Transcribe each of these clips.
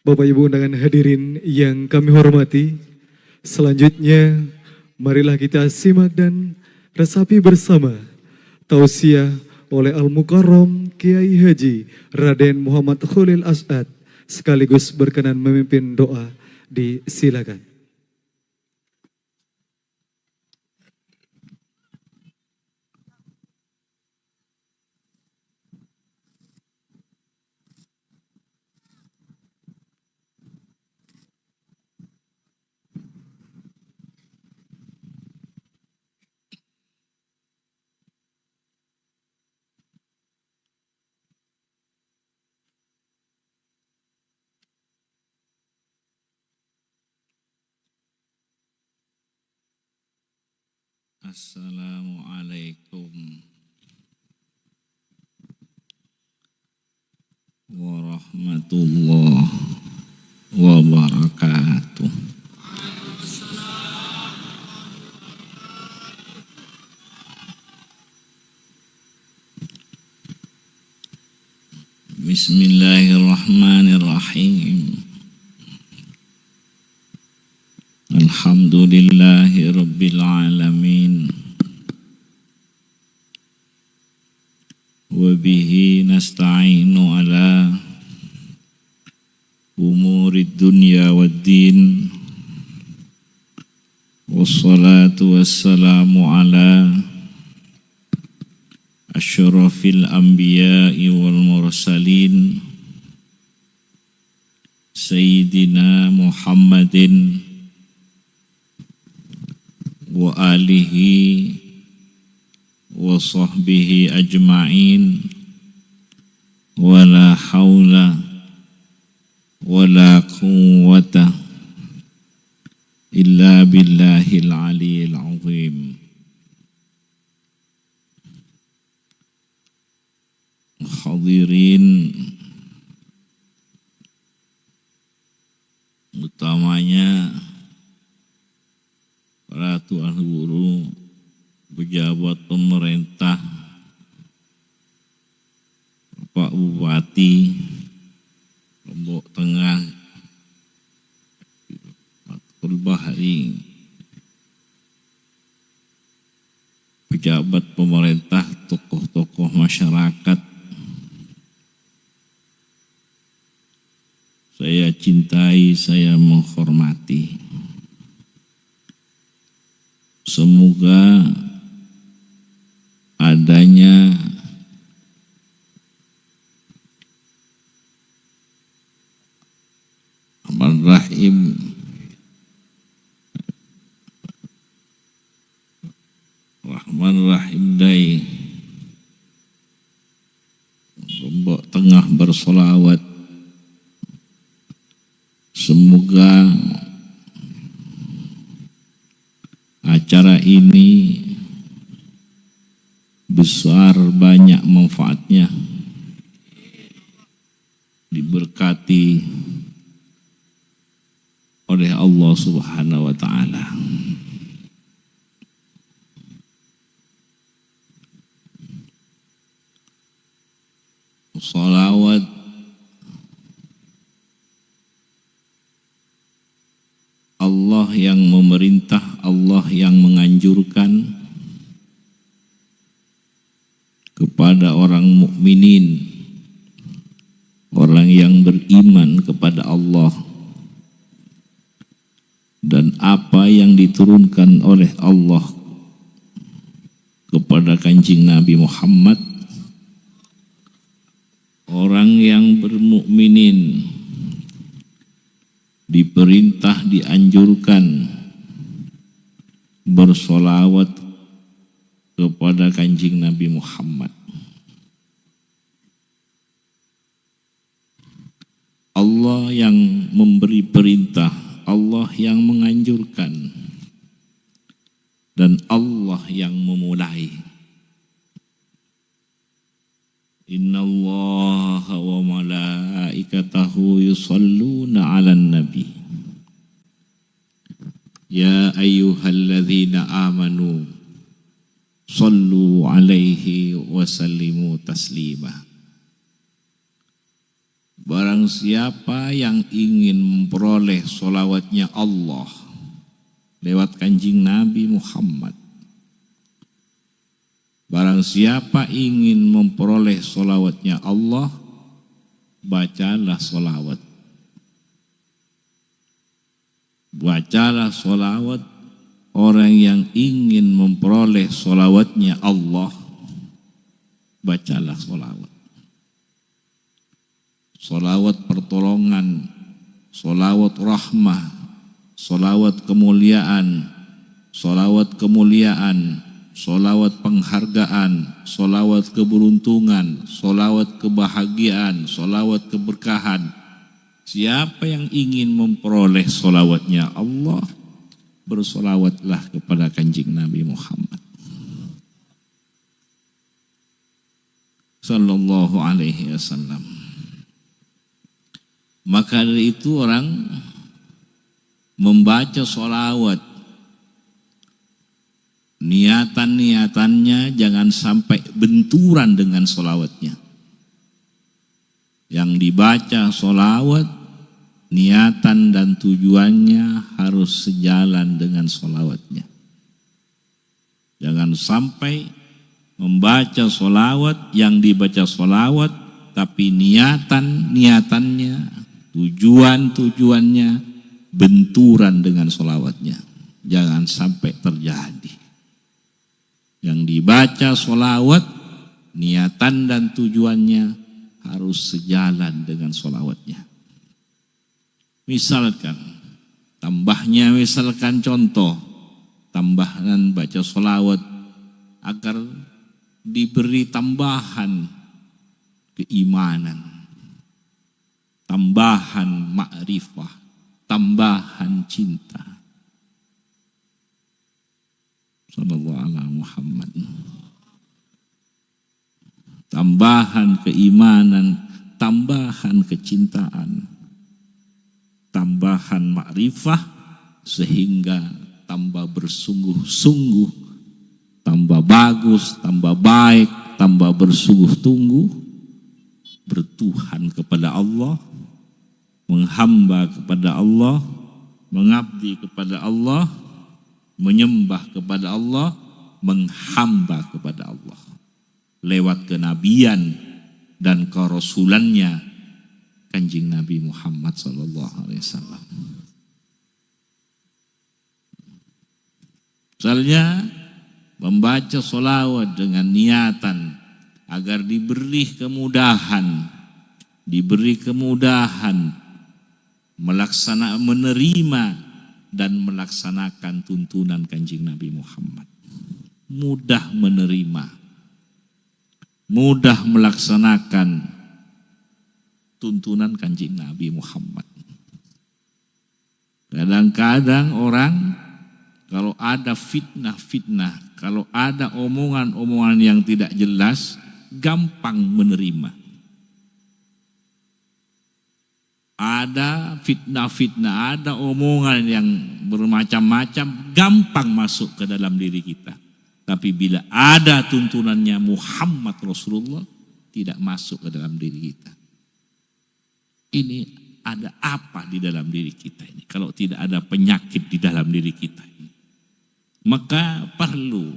Bapak Ibu undangan hadirin yang kami hormati, selanjutnya marilah kita simak dan resapi bersama tausiah oleh Al-Mukarram Kiai Haji Raden Muhammad Khalil As'ad, sekaligus berkenan memimpin doa. Disilakan. Assalamualaikum warahmatullahi wabarakatuh. Bismillahirrahmanirrahim. Alhamdulillahi rabbil alamin. Wa bihi nasta'inu ala umurid dunya waddin. Wassalatu wassalamu ala asyrafil anbiya'i wal mursalin Sayyidina Muhammadin wa alihi wa sahbihi ajma'in, wa la hawla wa la quwwata illa billahil aliyyil azim. Hadirin, utamanya para tuan guru, pejabat pemerintah, Pak Bupati Lombok Tengah, Fathul Bahri, pejabat pemerintah, tokoh-tokoh masyarakat, saya cintai, saya menghormati. Semoga adanya Rahim Rahman Rahim Dai Lombok Tengah bersolawat. Semoga acara ini besar, banyak manfaatnya, diberkati oleh Allah Subhanahu wa ta'ala. Salawat Allah yang memerintah, Allah yang menganjurkan kepada orang mukminin, orang yang beriman kepada Allah, dan apa yang diturunkan oleh Allah kepada Kanjeng Nabi Muhammad, orang yang bermukminin diperintah, dianjurkan bersolawat kepada Kanjeng Nabi Muhammad. Allah yang memberi perintah, Allah yang menganjurkan, dan Allah yang memulai. Innallaha wa malaikatahu yusalluna 'alan nabi. Ya ayyuhalladzina amanu sallu 'alaihi wa sallimu taslima. Barang siapa yang ingin memperoleh solawatnya Allah lewat kanjing Nabi Muhammad, barang siapa ingin memperoleh solawatnya Allah, bacalah solawat. Bacalah solawat. Orang yang ingin memperoleh solawatnya Allah, bacalah solawat. Solawat pertolongan, solawat rahmah, solawat kemuliaan, solawat kemuliaan, solawat penghargaan, solawat keberuntungan, solawat kebahagiaan, solawat keberkahan. Siapa yang ingin memperoleh solawatnya Allah, bersolawatlah kepada kanjeng Nabi Muhammad sallallahu alaihi wasallam. Maka dari itu orang membaca solawat, niatan-niatannya jangan sampai benturan dengan solawatnya. Yang dibaca solawat, niatan dan tujuannya harus sejalan dengan solawatnya. Jangan sampai membaca solawat, yang dibaca solawat, tapi niatannya, tujuannya benturan dengan solawatnya. Jangan sampai terjadi. Yang dibaca solawat, niatan dan tujuannya harus sejalan dengan solawatnya. Misalkan contoh tambahan baca solawat agar diberi tambahan keimanan, tambahan ma'rifah, tambahan cinta. Sallallahu alaihi Muhammad. Tambahan keimanan, tambahan kecintaan, tambahan ma'rifah, sehingga tambah bersungguh-sungguh, tambah bagus, tambah baik, tambah bersungguh-sungguh bertuhan kepada Allah, menghamba kepada Allah, mengabdi kepada Allah, menyembah kepada Allah, menghamba kepada Allah lewat kenabian dan kerasulannya kanjeng Nabi Muhammad sallallahu alaihi wasallam. Misalnya membaca solawat dengan niatan agar diberi kemudahan menerima dan melaksanakan tuntunan kanjeng Nabi Muhammad. Mudah menerima, mudah melaksanakan tuntunan kanjeng Nabi Muhammad. Kadang-kadang orang kalau ada fitnah, kalau ada omongan-omongan yang tidak jelas, gampang menerima. Ada fitnah, ada omongan yang bermacam-macam, gampang masuk ke dalam diri kita. Tapi bila ada tuntunannya Muhammad Rasulullah, tidak masuk ke dalam diri kita. Ini ada apa di dalam diri kita ini? Kalau tidak ada penyakit di dalam diri kita ini, maka perlu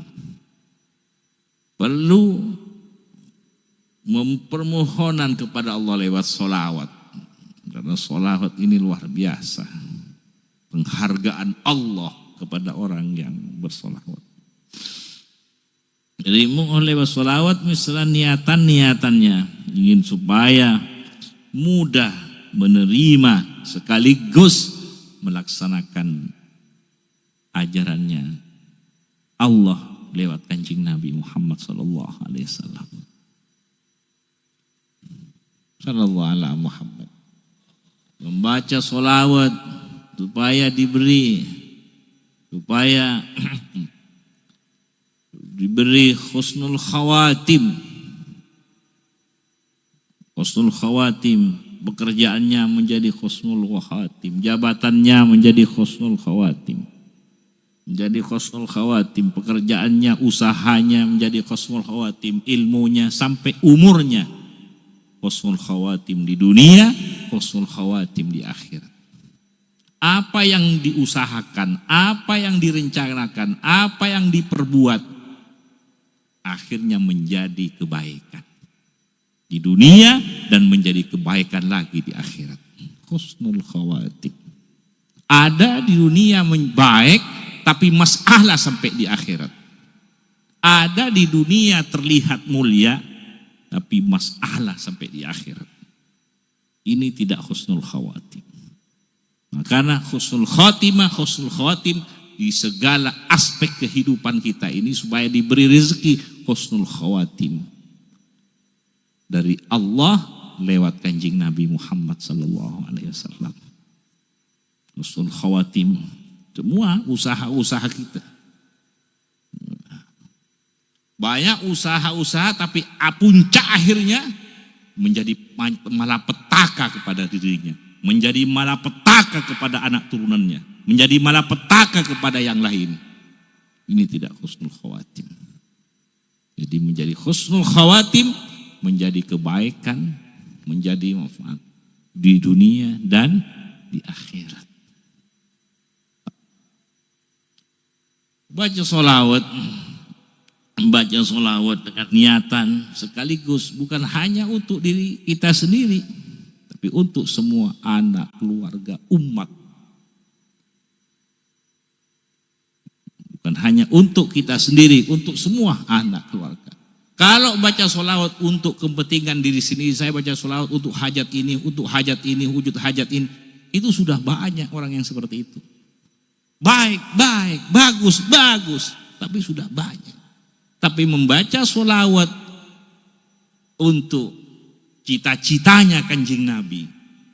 mempermohonan kepada Allah lewat solawat. Karena solawat ini luar biasa. Penghargaan Allah kepada orang yang bersolawat. Jadi lewat solawat misalnya niatannya ingin supaya mudah menerima sekaligus melaksanakan ajarannya Allah lewat kanjeng Nabi Muhammad sallallahu alaihi wasallam. Sallallahu alaihi Muhammad. Membaca solawat supaya diberi husnul khawatim. Husnul khawatim, pekerjaannya menjadi husnul khawatim, jabatannya menjadi husnul khawatim. Menjadi husnul khawatim, pekerjaannya, usahanya menjadi husnul khawatim, ilmunya sampai umurnya husnul khawatim di dunia, husnul khawatim di akhirat. Apa yang diusahakan, apa yang direncanakan, apa yang diperbuat, akhirnya menjadi kebaikan di dunia dan menjadi kebaikan lagi di akhirat. Husnul khawatim. Ada di dunia baik, tapi masalah sampai di akhirat. Ada di dunia terlihat mulia, tapi masalah sampai di akhirat. Ini tidak husnul khawatim. Karena husnul khawatim di segala aspek kehidupan kita ini supaya diberi rezeki husnul khawatim dari Allah lewat kanjeng Nabi Muhammad sallallahu alaihi wasallam. Husnul khawatim semua usaha-usaha kita. Banyak usaha-usaha tapi puncak akhirnya menjadi malapetaka kepada dirinya, menjadi malapetaka kepada anak turunannya, menjadi malapetaka kepada yang lain. Ini tidak husnul khawatim. Jadi menjadi husnul khawatim, menjadi kebaikan, menjadi manfaat di dunia dan di akhirat. Baca sholawat dengan niatan sekaligus bukan hanya untuk diri kita sendiri, tapi untuk semua anak, keluarga, umat. Bukan hanya untuk kita sendiri, untuk semua anak, keluarga. Kalau baca sholawat untuk kepentingan diri sendiri, saya baca sholawat untuk hajat ini, untuk hajat ini, wujud hajat ini, itu sudah banyak orang yang seperti itu. Baik, bagus, tapi sudah banyak. Tapi membaca sholawat untuk cita-citanya kanjeng Nabi,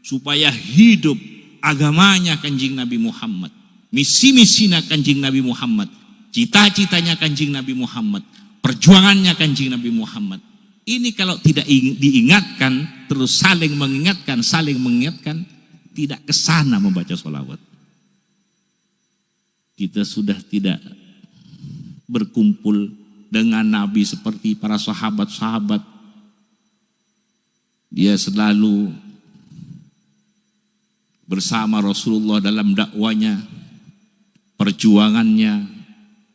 supaya hidup agamanya kanjeng Nabi Muhammad, misi-misinya kanjeng Nabi Muhammad, cita-citanya kanjeng Nabi Muhammad, perjuangannya kanjeng Nabi Muhammad. Ini kalau tidak diingatkan, terus saling mengingatkan, tidak kesana membaca sholawat. Kita sudah tidak berkumpul dengan Nabi seperti para sahabat-sahabat. Dia selalu bersama Rasulullah dalam dakwanya, perjuangannya,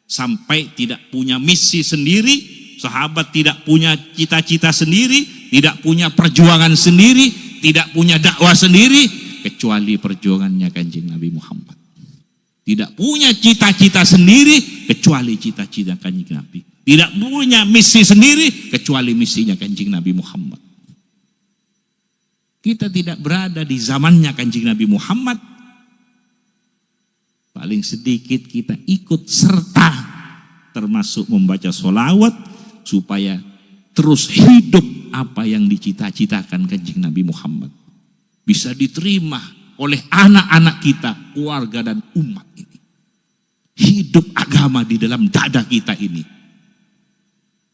sampai tidak punya misi sendiri. Sahabat tidak punya cita-cita sendiri, tidak punya perjuangan sendiri, tidak punya dakwah sendiri, kecuali perjuangannya kanjeng Nabi Muhammad. Tidak punya cita-cita sendiri kecuali cita-cita kanjeng Nabi. Tidak punya misi sendiri kecuali misinya kanjeng Nabi Muhammad. Kita tidak berada di zamannya kanjeng Nabi Muhammad. Paling sedikit kita ikut serta, termasuk membaca sholawat, supaya terus hidup apa yang dicita-citakan kanjeng Nabi Muhammad bisa diterima oleh anak-anak kita, keluarga dan umat ini. Hidup agama di dalam dada kita ini.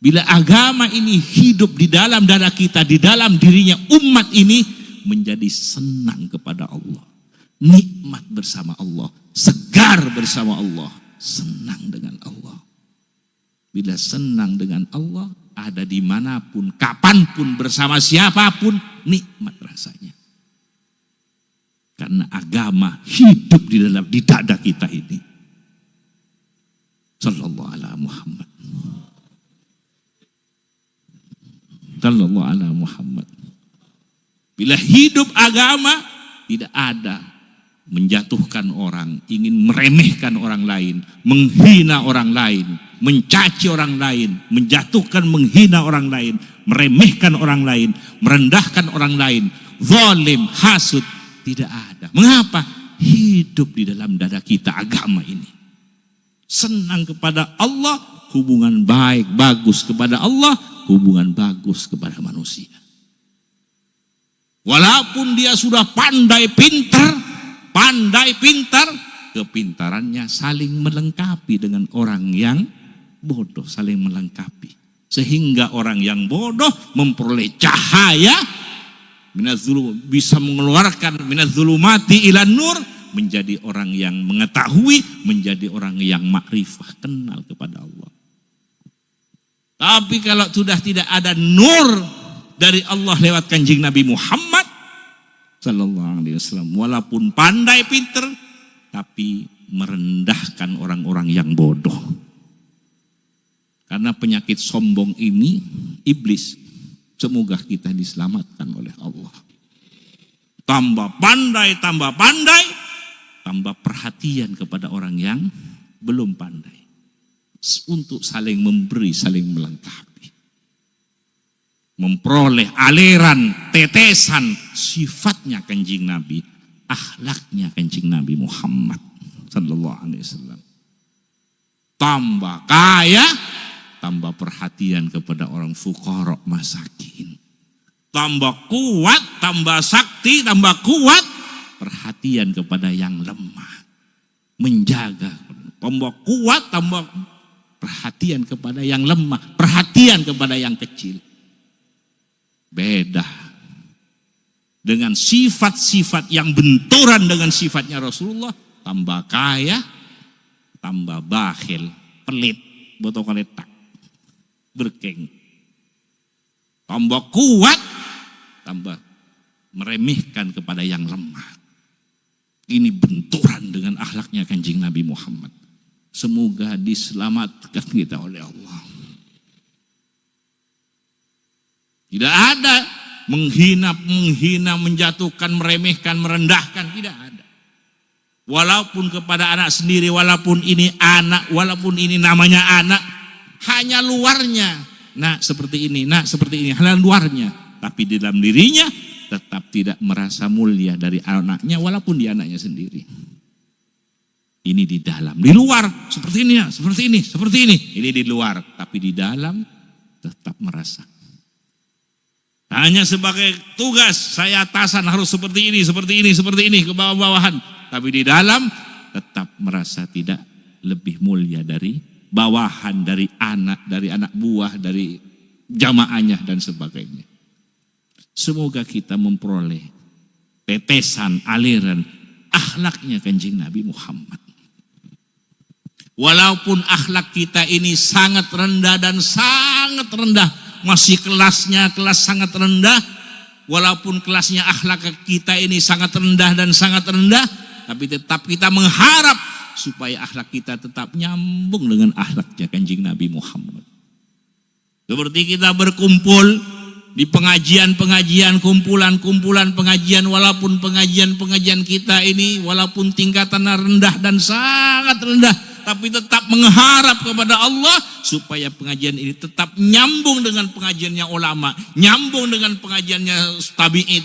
Bila agama ini hidup di dalam dada kita, di dalam dirinya umat ini, menjadi senang kepada Allah, nikmat bersama Allah, segar bersama Allah, senang dengan Allah. Bila senang dengan Allah, ada dimanapun, kapanpun, bersama siapapun, nikmat rasanya. Karena agama hidup di dada kita ini. Sallallahu ala Muhammad. Sallallahu ala Muhammad. Bila hidup agama, tidak ada menjatuhkan orang, ingin meremehkan orang lain, menghina orang lain, mencaci orang lain, menjatuhkan, menghina orang lain, meremehkan orang lain, merendahkan orang lain, zalim, hasud, tidak ada. Mengapa? Hidup di dalam dada kita agama ini. Senang kepada Allah, hubungan baik, bagus kepada Allah, hubungan bagus kepada manusia. Walaupun dia sudah pandai pintar, kepintarannya saling melengkapi dengan orang yang bodoh, saling melengkapi. Sehingga orang yang bodoh memperoleh cahaya, bisa mengeluarkan minaz-zulumati ilan nur, menjadi orang yang mengetahui, menjadi orang yang makrifah, kenal kepada Allah. Tapi kalau sudah tidak ada nur dari Allah lewat kanjeng Nabi Muhammad sallallahu alaihi wasallam. Walaupun pandai pinter, tapi merendahkan orang-orang yang bodoh. Karena penyakit sombong ini iblis. Semoga kita diselamatkan oleh Allah. Tambah pandai, tambah perhatian kepada orang yang belum pandai. Untuk saling memberi, saling melengkapi. Memperoleh aliran, tetesan, sifatnya kanjeng Nabi, akhlaknya kanjeng Nabi Muhammad sallallahu alaihi wasallam. Tambah kaya, tambah perhatian kepada orang fuqara masakin. Tambah kuat, tambah sakti, tambah kuat, perhatian kepada yang lemah. Menjaga, tambah kuat, tambah perhatian kepada yang lemah, perhatian kepada yang kecil. Beda dengan sifat-sifat yang benturan dengan sifatnya Rasulullah. Tambah kaya, tambah bakhil, pelit, botol kaletak, berkeng. Tambah kuat, tambah meremehkan kepada yang lemah. Ini benturan dengan akhlaknya kanjeng Nabi Muhammad. Semoga diselamatkan kita oleh Allah. Tidak ada menghina, menjatuhkan, meremehkan, merendahkan, tidak ada. Walaupun kepada anak sendiri, walaupun ini anak, walaupun ini namanya anak, hanya luarnya. Nah seperti ini, nah seperti ini, hanya luarnya. Tapi di dalam dirinya tetap tidak merasa mulia dari anaknya, walaupun dia anaknya sendiri. Ini di dalam, di luar seperti ini, seperti ini, seperti ini. Ini di luar, tapi di dalam tetap merasa. Hanya sebagai tugas, saya atasan harus seperti ini, seperti ini, seperti ini, ke bawah-bawahan. Tapi di dalam tetap merasa tidak lebih mulia dari bawahan, dari anak buah, dari jamaahnya dan sebagainya. Semoga kita memperoleh tetesan, aliran, akhlaknya kanjeng Nabi Muhammad. Walaupun akhlak kita ini sangat rendah dan sangat rendah, masih kelasnya kelas sangat rendah, walaupun kelasnya akhlak kita ini sangat rendah dan sangat rendah, tapi tetap kita mengharap supaya akhlak kita tetap nyambung dengan akhlaknya kanjeng Nabi Muhammad. Seperti kita berkumpul di pengajian-pengajian, kumpulan-kumpulan pengajian, walaupun pengajian-pengajian kita ini walaupun tingkatannya rendah dan sangat rendah, tapi tetap mengharap kepada Allah supaya pengajian ini tetap nyambung dengan pengajiannya ulama, nyambung dengan pengajiannya tabi'in,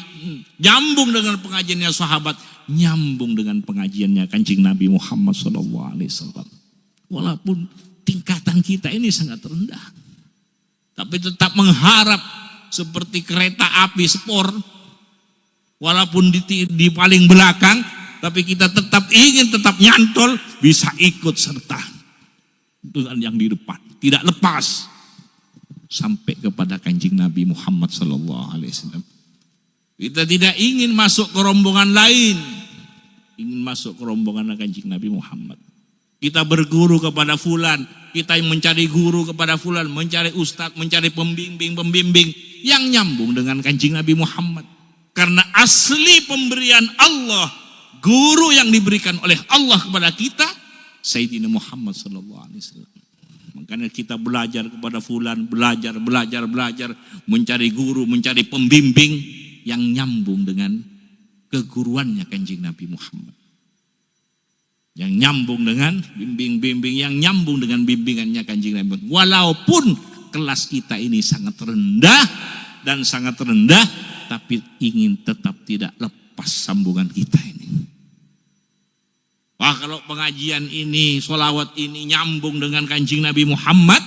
nyambung dengan pengajiannya sahabat, nyambung dengan pengajiannya kanjeng Nabi Muhammad SAW. Walaupun tingkatan kita ini sangat rendah, tapi tetap mengharap seperti kereta api spor, walaupun di paling belakang, tapi kita tetap ingin tetap nyantol, bisa ikut serta dengan yang di depan, tidak lepas sampai kepada kanjeng Nabi Muhammad SAW. Kita tidak ingin masuk ke rombongan lain, ingin masuk ke rombongan kanjeng Nabi Muhammad. Kita berguru kepada fulan, kita mencari guru kepada fulan, mencari ustadz, mencari pembimbing yang nyambung dengan kanjeng Nabi Muhammad. Karena asli pemberian Allah, guru yang diberikan oleh Allah kepada kita, Sayyidina Muhammad SAW. Makanya kita belajar kepada fulan, belajar, mencari guru, mencari pembimbing yang nyambung dengan keguruannya kanjeng Nabi Muhammad. Yang nyambung dengan bimbing-bimbing, yang nyambung dengan bimbingannya kanjeng Nabi. Walaupun kelas kita ini sangat rendah dan sangat rendah, tapi ingin tetap tidak lepas sambungan kita ini. Wah, kalau pengajian ini, sholawat ini nyambung dengan kanjeng Nabi Muhammad,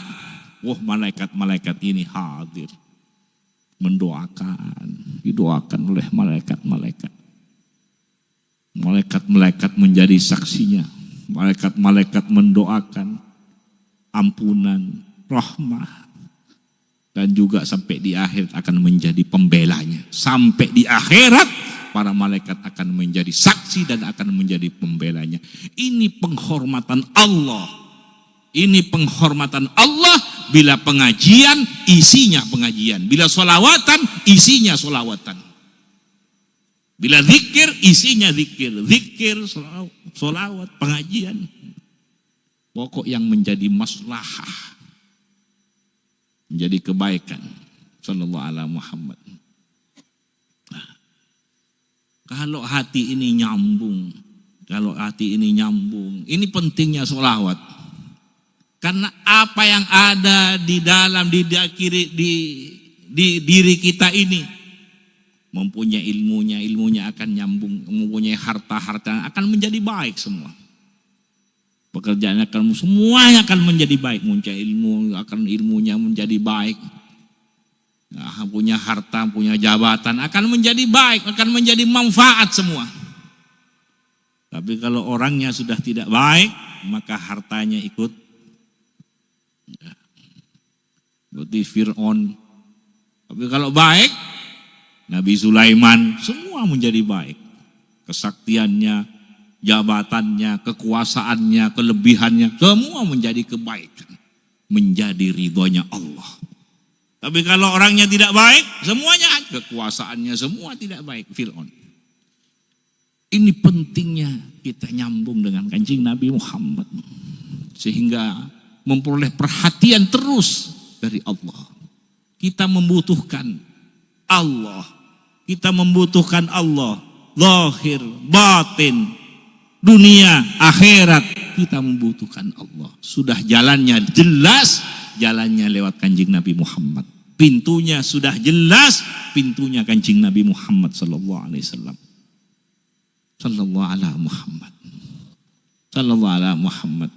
wah malaikat-malaikat ini hadir. Mendoakan, didoakan oleh malaikat-malaikat. Malaikat-malaikat menjadi saksinya. Malaikat-malaikat mendoakan ampunan, rahmah. Dan juga sampai di akhirat akan menjadi pembelanya. Sampai di akhirat para malaikat akan menjadi saksi dan akan menjadi pembelanya. Ini penghormatan Allah. Ini penghormatan Allah bila pengajian isinya pengajian. Bila sholawatan isinya solawatan. Bila zikir, isinya zikir. Zikir, solawat, pengajian. Pokok yang menjadi maslahah, menjadi kebaikan. Sallallahu alaihi Muhammad. Kalau hati ini nyambung, ini pentingnya solawat. Karena apa yang ada di dalam di diri kita ini, mempunyai ilmunya akan nyambung, mempunyai harta akan menjadi baik semua. Pekerjaan semuanya akan menjadi baik, mempunyai ilmunya menjadi baik. Nah, punya harta, punya jabatan akan menjadi baik, akan menjadi manfaat semua. Tapi kalau orangnya sudah tidak baik, maka hartanya ikut. Seperti Fir'aun. Tapi kalau baik, Nabi Sulaiman, semua menjadi baik. Kesaktiannya, jabatannya, kekuasaannya, kelebihannya, semua menjadi kebaikan. Menjadi ridhonya Allah. Tapi kalau orangnya tidak baik, semuanya, kekuasaannya semua tidak baik. Fir'aun. Ini pentingnya kita nyambung dengan Kanjeng Nabi Muhammad. Sehingga memperoleh perhatian terus dari Allah. Kita membutuhkan Allah. Kita membutuhkan Allah. Zahir, batin, dunia, akhirat. Kita membutuhkan Allah. Sudah jalannya jelas, jalannya lewat Kanjeng Nabi Muhammad. Pintunya sudah jelas, pintunya Kanjeng Nabi Muhammad sallallahu alaihi wasallam. Sallallahu ala Muhammad. Sallallahu ala Muhammad.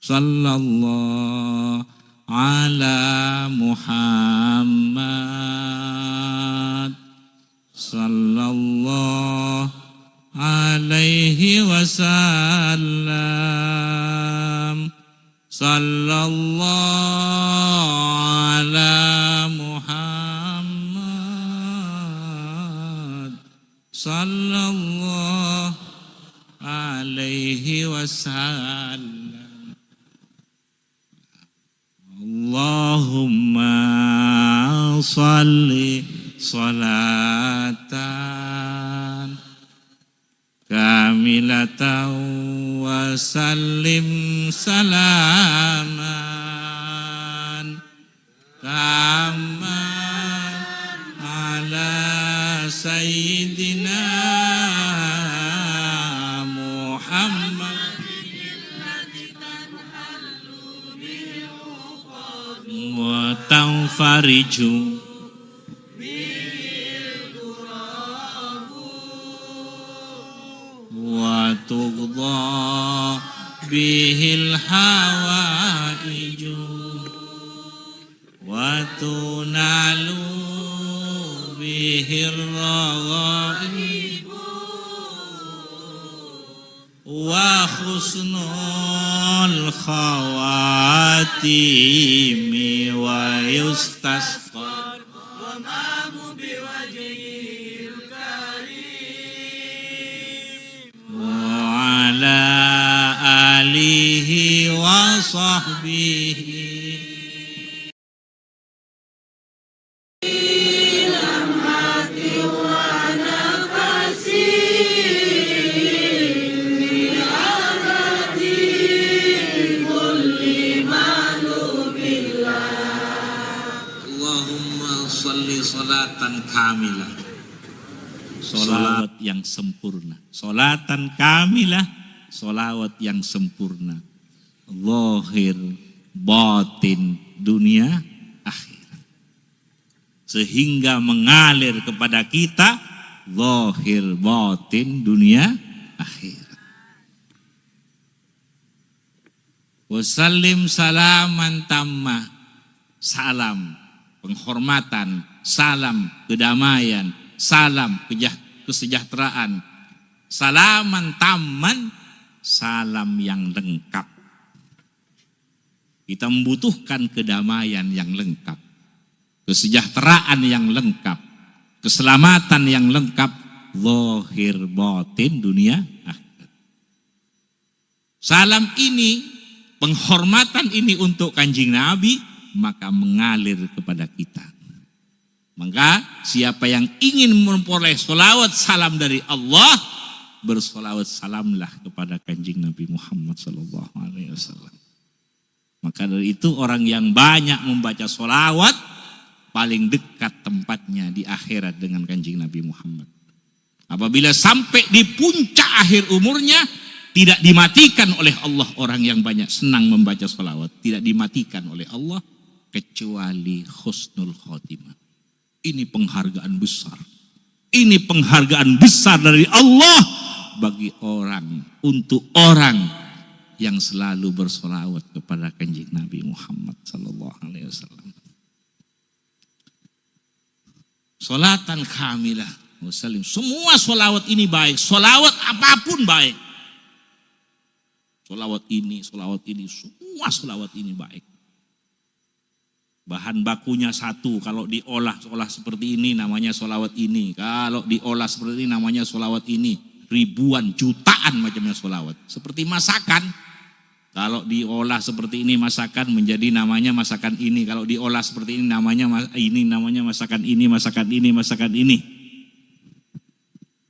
Sallallahu ala Muhammad. Sallallahu alaihi wasallam. Sallallahu ala Muhammad. Sallallahu alaihi wasallam. Allahumma salli salatan kamilatan wa sallim salaman kama ala sayyidina Muhammad wa tanfariju wa tughda bihil hawaiju wa tunalu bihir raghaibu wa husnul khawatimi wa yustasqa wa mamu biwajhil karim wa ala alihi wa sahbihi salatan kamilah, solawat yang sempurna. Solatan kamilah, solawat yang sempurna. Zahir, batin, dunia, akhirat. Sehingga mengalir kepada kita zahir, batin, dunia, akhirat. Wasallim salaman tammah, salam penghormatan, salam kedamaian, salam kesejahteraan, salaman taman, salam yang lengkap. Kita membutuhkan kedamaian yang lengkap, kesejahteraan yang lengkap, keselamatan yang lengkap, zahir batin dunia akhirat. Salam ini, penghormatan ini untuk Kanjeng Nabi maka mengalir kepada kita. Maka siapa yang ingin memperoleh sholawat salam dari Allah, bersolawat salamlah kepada kanjeng Nabi Muhammad SAW. Maka dari itu orang yang banyak membaca sholawat paling dekat tempatnya di akhirat dengan kanjeng Nabi Muhammad. Apabila sampai di puncak akhir umurnya, tidak dimatikan oleh Allah orang yang banyak senang membaca sholawat. Tidak dimatikan oleh Allah kecuali husnul khotimah. Ini penghargaan besar. Ini penghargaan besar dari Allah bagi orang, untuk orang yang selalu bersolawat kepada kanjeng Nabi Muhammad SAW. Solatan kamilah muslim. Semua solawat ini baik. Solawat apapun baik. Solawat ini, semua solawat ini baik. Bahan bakunya satu, kalau diolah seperti ini namanya solawat ini. Kalau diolah seperti ini namanya solawat ini. Ribuan, jutaan macamnya solawat. Seperti masakan. Kalau diolah seperti ini masakan menjadi namanya masakan ini. Kalau diolah seperti ini namanya masakan ini, masakan ini, masakan ini.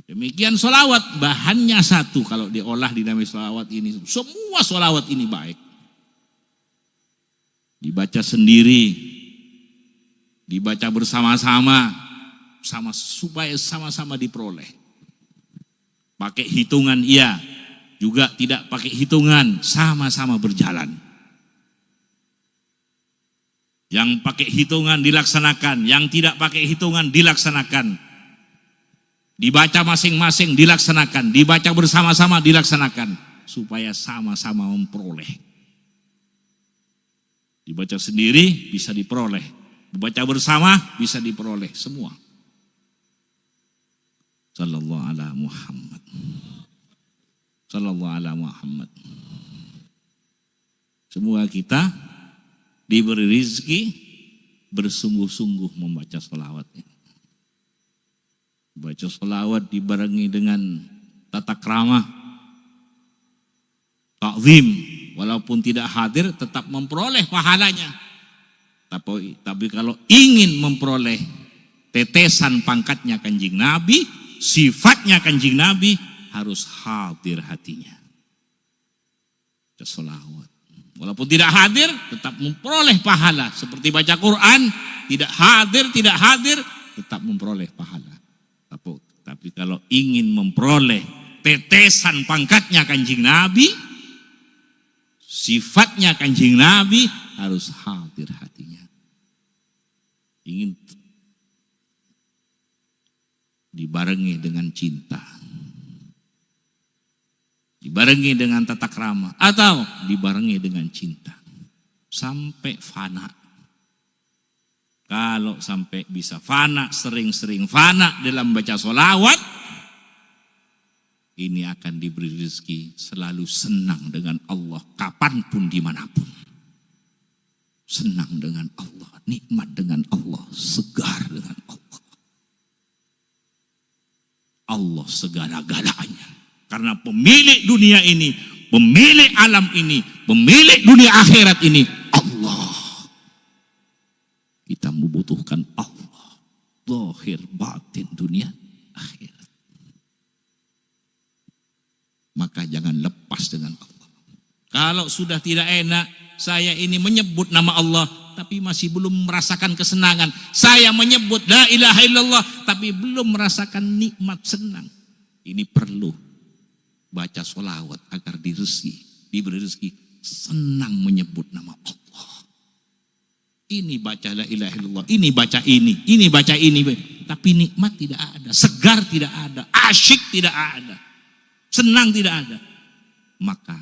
Demikian solawat, bahannya satu. Kalau diolah dinamai solawat ini, semua solawat ini baik. Dibaca sendiri, dibaca bersama-sama, supaya sama-sama diperoleh. Pakai hitungan iya, juga tidak pakai hitungan, sama-sama berjalan. Yang pakai hitungan dilaksanakan, yang tidak pakai hitungan dilaksanakan. Dibaca masing-masing dilaksanakan, dibaca bersama-sama dilaksanakan, supaya sama-sama memperoleh. Dibaca sendiri bisa diperoleh, dibaca bersama bisa diperoleh semua. Sallallahu ala Muhammad. Sallallahu ala Muhammad. Semua kita diberi rezeki bersungguh-sungguh membaca sholawatnya. Baca sholawat dibarengi dengan tata krama, ta'zim, walaupun tidak hadir tetap memperoleh pahalanya. Tapi kalau ingin memperoleh tetesan pangkatnya kanjeng Nabi, sifatnya kanjeng Nabi, harus hadir hatinya. Baca sholawat. Walaupun tidak hadir tetap memperoleh pahala. Seperti baca Quran, tidak hadir tetap memperoleh pahala. Tapi kalau ingin memperoleh tetesan pangkatnya kanjeng Nabi, sifatnya kanjeng Nabi, harus hadir hatinya. Ingin dibarengi dengan cinta, dibarengi dengan tata krama, atau dibarengi dengan cinta sampai fana. Kalau sampai bisa fana, sering-sering fana dalam baca sholawat, ini akan diberi rezeki selalu senang dengan Allah kapanpun dimanapun. Senang dengan Allah, nikmat dengan Allah, segar dengan Allah. Allah segala-galanya. Karena pemilik dunia ini, pemilik alam ini, pemilik dunia akhirat ini, Allah. Kita membutuhkan Allah. Zahir batin dunia akhirat. Maka jangan lepas dengan Allah. Kalau sudah tidak enak, saya ini menyebut nama Allah, tapi masih belum merasakan kesenangan. Saya menyebut la ilaha illallah, tapi belum merasakan nikmat senang. Ini perlu baca sholawat agar diberi rezeki senang menyebut nama Allah. Ini baca la ilaha illallah, ini baca ini, tapi nikmat tidak ada, segar tidak ada, asyik tidak ada, senang tidak ada. Maka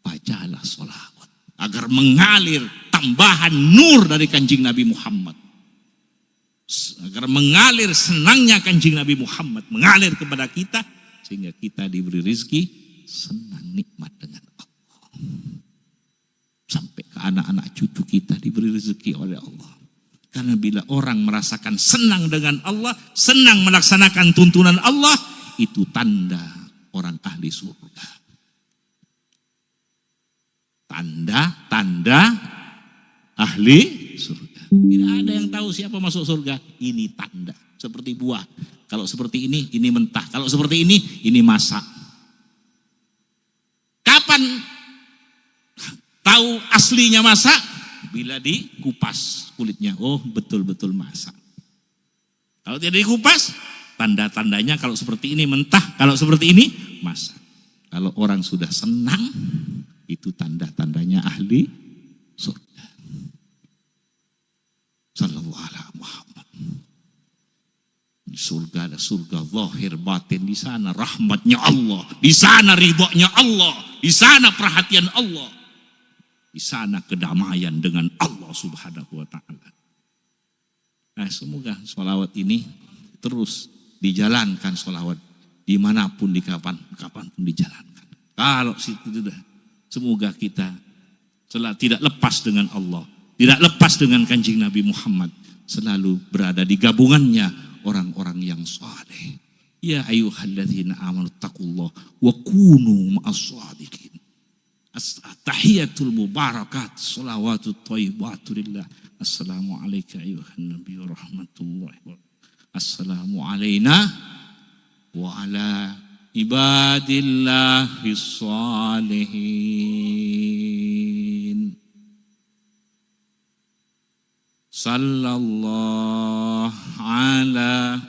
bacalah sholawat agar mengalir tambahan nur dari kanjeng Nabi Muhammad, agar mengalir senangnya kanjeng Nabi Muhammad mengalir kepada kita, sehingga kita diberi rezeki senang nikmat dengan Allah. Sampai ke anak-anak cucu kita diberi rezeki oleh Allah. Karena bila orang merasakan senang dengan Allah, senang melaksanakan tuntunan Allah, itu tanda orang ahli surga. Tanda ahli ahli surga. Tidak ada yang tahu siapa masuk surga. Ini tanda. Seperti buah. Kalau seperti ini mentah. Kalau seperti ini masak. Kapan tahu aslinya masak? Bila dikupas kulitnya. Oh, betul-betul masak. Kalau tidak dikupas, tanda-tandanya kalau seperti ini mentah, kalau seperti ini masak. Kalau orang sudah senang, itu tanda-tandanya ahli surga. Sallallahu alaihi Muhammad. Di surga ada surga zahir batin, di sana rahmatnya Allah, di sana ridhonya Allah, di sana perhatian Allah, di sana kedamaian dengan Allah Subhanahu wa taala. Nah, semoga sholawat ini terus dijalankan, sholawat dimanapun, di kapanpun dijalankan. Kalau situ sudah, semoga kita tidak lepas dengan Allah, tidak lepas dengan kanjeng Nabi Muhammad, selalu berada di gabungannya orang-orang yang saleh. Ya ayyuhalladzina amanu taqullaha wa kunu ma'as-shadiqin. Tahiyatul mubarakat, salawatut thayyibatu lillah. Assalamu alayka ayuhan nabi wa rahmatullahi wa barakatuh. Assalamu alayna wa ala ibadillahis salihin. Sallallahu ala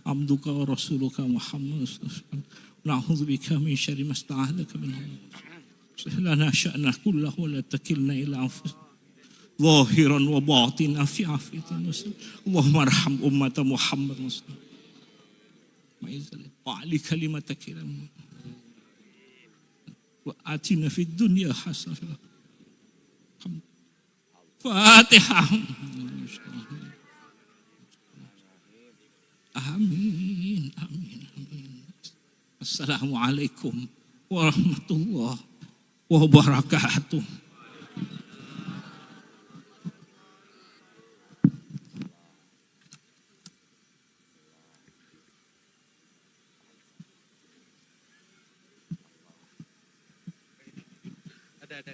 abduka wa rasuluka Muhammad na'udzu bika min syarri ma sta'adzaka minhu lana sya'na kullahu wa la takilna ila anfusina zahiran wa batinan fi afiyatin Allahumma arham ummata Muhammad wa ali kalimataka wa atina fid dunya hasanah. Fatihah. Amin, amin, amin. Assalamualaikum warahmatullahi wabarakatuh. Ada.